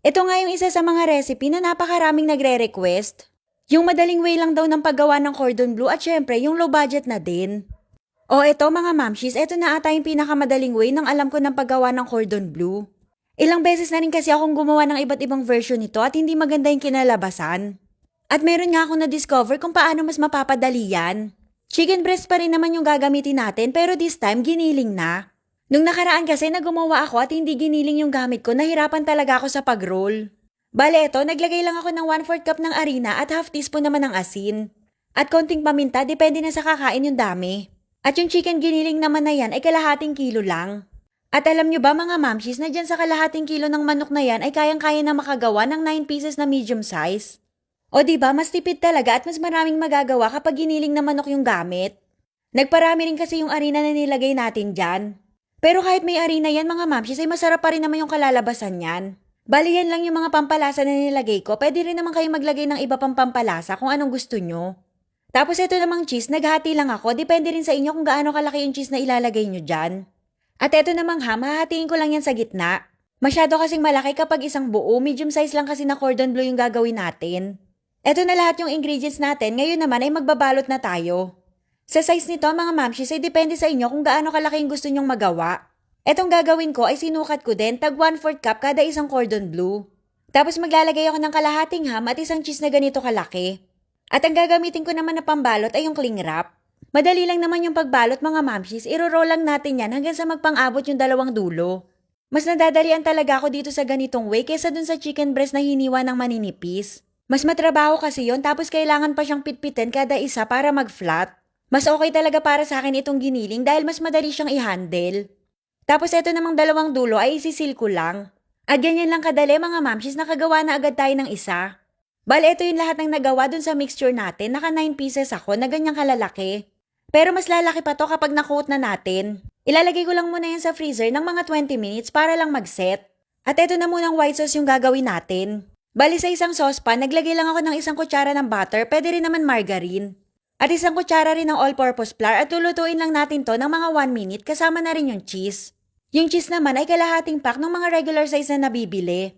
Ito nga yung isa sa mga recipe na napakaraming nagre-request. Yung madaling way lang daw ng paggawa ng cordon bleu at syempre yung low budget na din. O eto mga mamshis, eto na ata yung pinakamadaling way ng alam ko ng paggawa ng cordon bleu. Ilang beses na rin kasi akong gumawa ng iba't ibang version nito at hindi maganda yung kinalabasan. At meron nga akong na-discover kung paano mas mapapadali yan. Chicken breast pa rin naman yung gagamitin natin pero this time giniling na. Nung nakaraan kasi na gumawa ako at hindi giniling yung gamit ko, nahirapan talaga ako sa pag-roll. Bale eto, naglagay lang ako ng 1/4 cup ng harina at half teaspoon naman ng asin. At konting paminta, depende na sa kakain yung dami. At yung chicken giniling naman na yan ay kalahating kilo lang. At alam nyo ba mga mamshis na dyan sa kalahating kilo ng manok na yan ay kayang-kaya na makagawa ng 9 pieces na medium size? O diba, mas tipid talaga at mas maraming magagawa kapag giniling na manok yung gamit. Nagparami rin kasi yung harina na nilagay natin dyan. Pero kahit may harina yan mga mamshis ay masarap pa rin naman yung kalalabasan yan. Bali yan lang yung mga pampalasa na nilagay ko, pwede rin naman kayo maglagay ng iba pang pampalasa kung anong gusto nyo. Tapos ito namang cheese, naghati lang ako, depende rin sa inyo kung gaano kalaki yung cheese na ilalagay nyo dyan. At eto namang ham, hahatiin ko lang yan sa gitna. Masyado kasing malaki kapag isang buo, medium size lang kasi na cordon bleu yung gagawin natin. Eto na lahat yung ingredients natin, ngayon naman ay magbabalot na tayo. Sa size nito mga mamshis ay depende sa inyo kung gaano kalaki yung gusto nyong magawa. Etong gagawin ko ay sinukat ko din, tag 1/4 cup kada isang cordon bleu. Tapos maglalagay ako ng kalahating ham at isang cheese na ganito kalaki. At ang gagamitin ko naman na pambalot ay yung cling wrap. Madali lang naman yung pagbalot mga mamshis, iro-roll lang natin yan hanggang sa magpang-abot yung dalawang dulo. Mas nadadalian talaga ako dito sa ganitong way kaysa dun sa chicken breast na hiniwa ng maninipis. Mas matrabaho kasi yon tapos kailangan pa siyang pitpitin kada isa para mag-flat. Mas okay talaga para sa akin itong giniling dahil mas madali siyang i-handle. Tapos eto namang dalawang dulo ay isisil ko lang. At ganyan lang kadali mga mamshis, nakagawa na agad tayo ng isa. Bale, ito yung lahat ng nagawa dun sa mixture natin. Naka 9 pieces ako na ganyang kalalaki. Pero mas lalaki pa to kapag na-coat na natin. Ilalagay ko lang muna yan sa freezer ng mga 20 minutes para lang mag-set. At eto na munang white sauce yung gagawin natin. Bali sa isang saucepan, naglagay lang ako ng isang kutsara ng butter, pwede rin naman margarine. At isang kutsara rin ng all-purpose flour at lulutuin lang natin to ng mga 1 minute kasama na rin yung cheese. Yung cheese naman ay kalahating pack ng mga regular size na nabibili.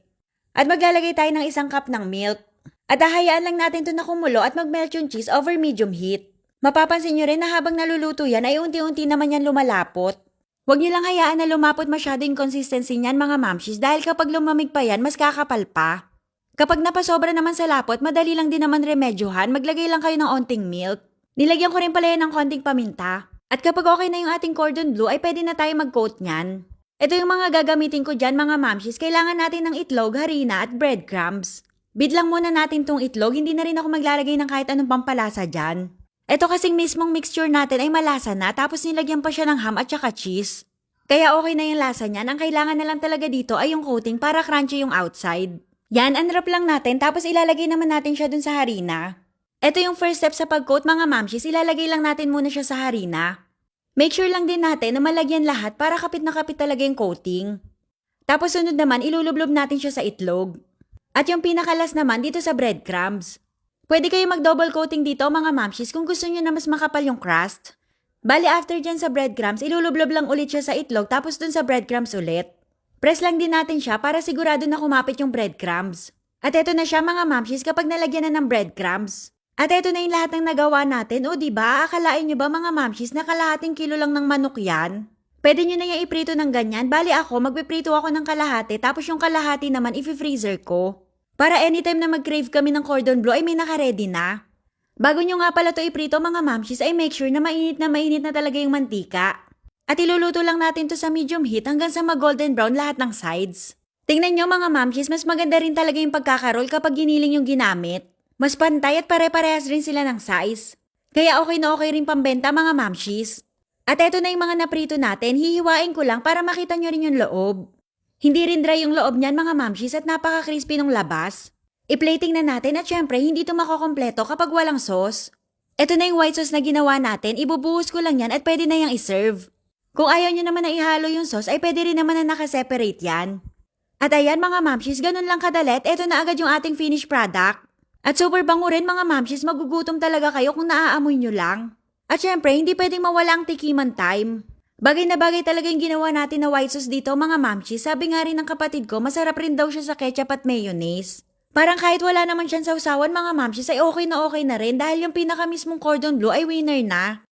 At maglalagay tayo ng isang cup ng milk. At hahayaan lang natin to na kumulo at mag-melt yung cheese over medium heat. Mapapansin nyo rin na habang naluluto yan ay unti-unti naman yan lumalapot. Huwag nyo lang hayaan na lumapot masyado yung consistency niyan mga mamshis dahil kapag lumamig pa yan, mas kakapal pa. Kapag napasobra naman sa lapot, madali lang din naman remedyohan, maglagay lang kayo ng onting milk. Nilagyan ko rin pala yan ng konting paminta. At kapag okay na yung ating cordon bleu ay pwede na tayo mag-coat niyan. Ito yung mga gagamitin ko dyan mga mamshis, kailangan natin ng itlog, harina at breadcrumbs. Bid lang muna natin tong itlog, hindi na rin ako maglalagay ng kahit anong pampalasa dyan. Ito kasing mismong mixture natin ay malasa na tapos nilagyan pa siya ng ham at saka cheese. Kaya okay na yung lasa niyan, ang kailangan na lang talaga dito ay yung coating para crunchy yung outside. Yan, unwrap lang natin tapos ilalagay naman natin siya dun sa harina. Ito yung first step sa pag-coat mga mamshis, ilalagay lang natin muna siya sa harina. Make sure lang din natin na malagyan lahat para kapit na kapit talaga yung coating. Tapos sunod naman ilulublob natin siya sa itlog. At yung pinakalas naman dito sa breadcrumbs. Pwede kayo mag-double coating dito mga mamshis kung gusto nyo na mas makapal yung crust. Bali after dyan sa breadcrumbs, ilulublob lang ulit siya sa itlog tapos dun sa breadcrumbs ulit. Press lang din natin siya para sigurado na kumapit yung breadcrumbs. At eto na siya mga mamshis kapag nalagyan na ng breadcrumbs. At eto na yung lahat ng nagawa natin. O diba, akalain nyo ba mga mamshis na kalahating kilo lang ng manok yan? Pwede nyo na yung iprito ng ganyan. Bali ako, magpiprito ako ng kalahati tapos yung kalahati naman i-freezer ko. Para anytime na mag-crave kami ng cordon bleu ay may naka-ready na. Bago nyo nga pala to iprito mga mamshis ay make sure na mainit na talaga yung mantika. At iluluto lang natin to sa medium heat hanggang sa mag-golden brown lahat ng sides. Tingnan nyo mga mamshis, mas maganda rin talaga yung pagkakarol kapag giniling yung ginamit. Mas pantay at pare-parehas rin sila ng size. Kaya okay na okay rin pambenta mga mamshis. At eto na yung mga naprito natin, hihiwain ko lang para makita nyo rin yung loob. Hindi rin dry yung loob niyan mga mamshis at napaka-crispy ng labas. I-plating na natin at syempre hindi ito makokompleto kapag walang sauce. Ito na yung white sauce na ginawa natin, ibubuhos ko lang yan at pwede na yung iserve. Kung ayaw nyo naman na ihalo yung sauce ay pwede rin naman na nakaseparate yan. At ayan mga mamshis, ganun lang kadalit, ito na agad yung ating finished product. At super bango rin mga mamshis, magugutom talaga kayo kung naaamoy nyo lang. At syempre, hindi pwedeng mawala ang tikiman time. Bagay na bagay talaga yung ginawa natin na white sauce dito mga mamchis. Sabi nga rin ng kapatid ko, masarap rin daw siya sa ketchup at mayonnaise. Parang kahit wala naman siyang sausawan mga mamchis ay okay na rin dahil yung pinaka mismong cordon bleu ay winner na.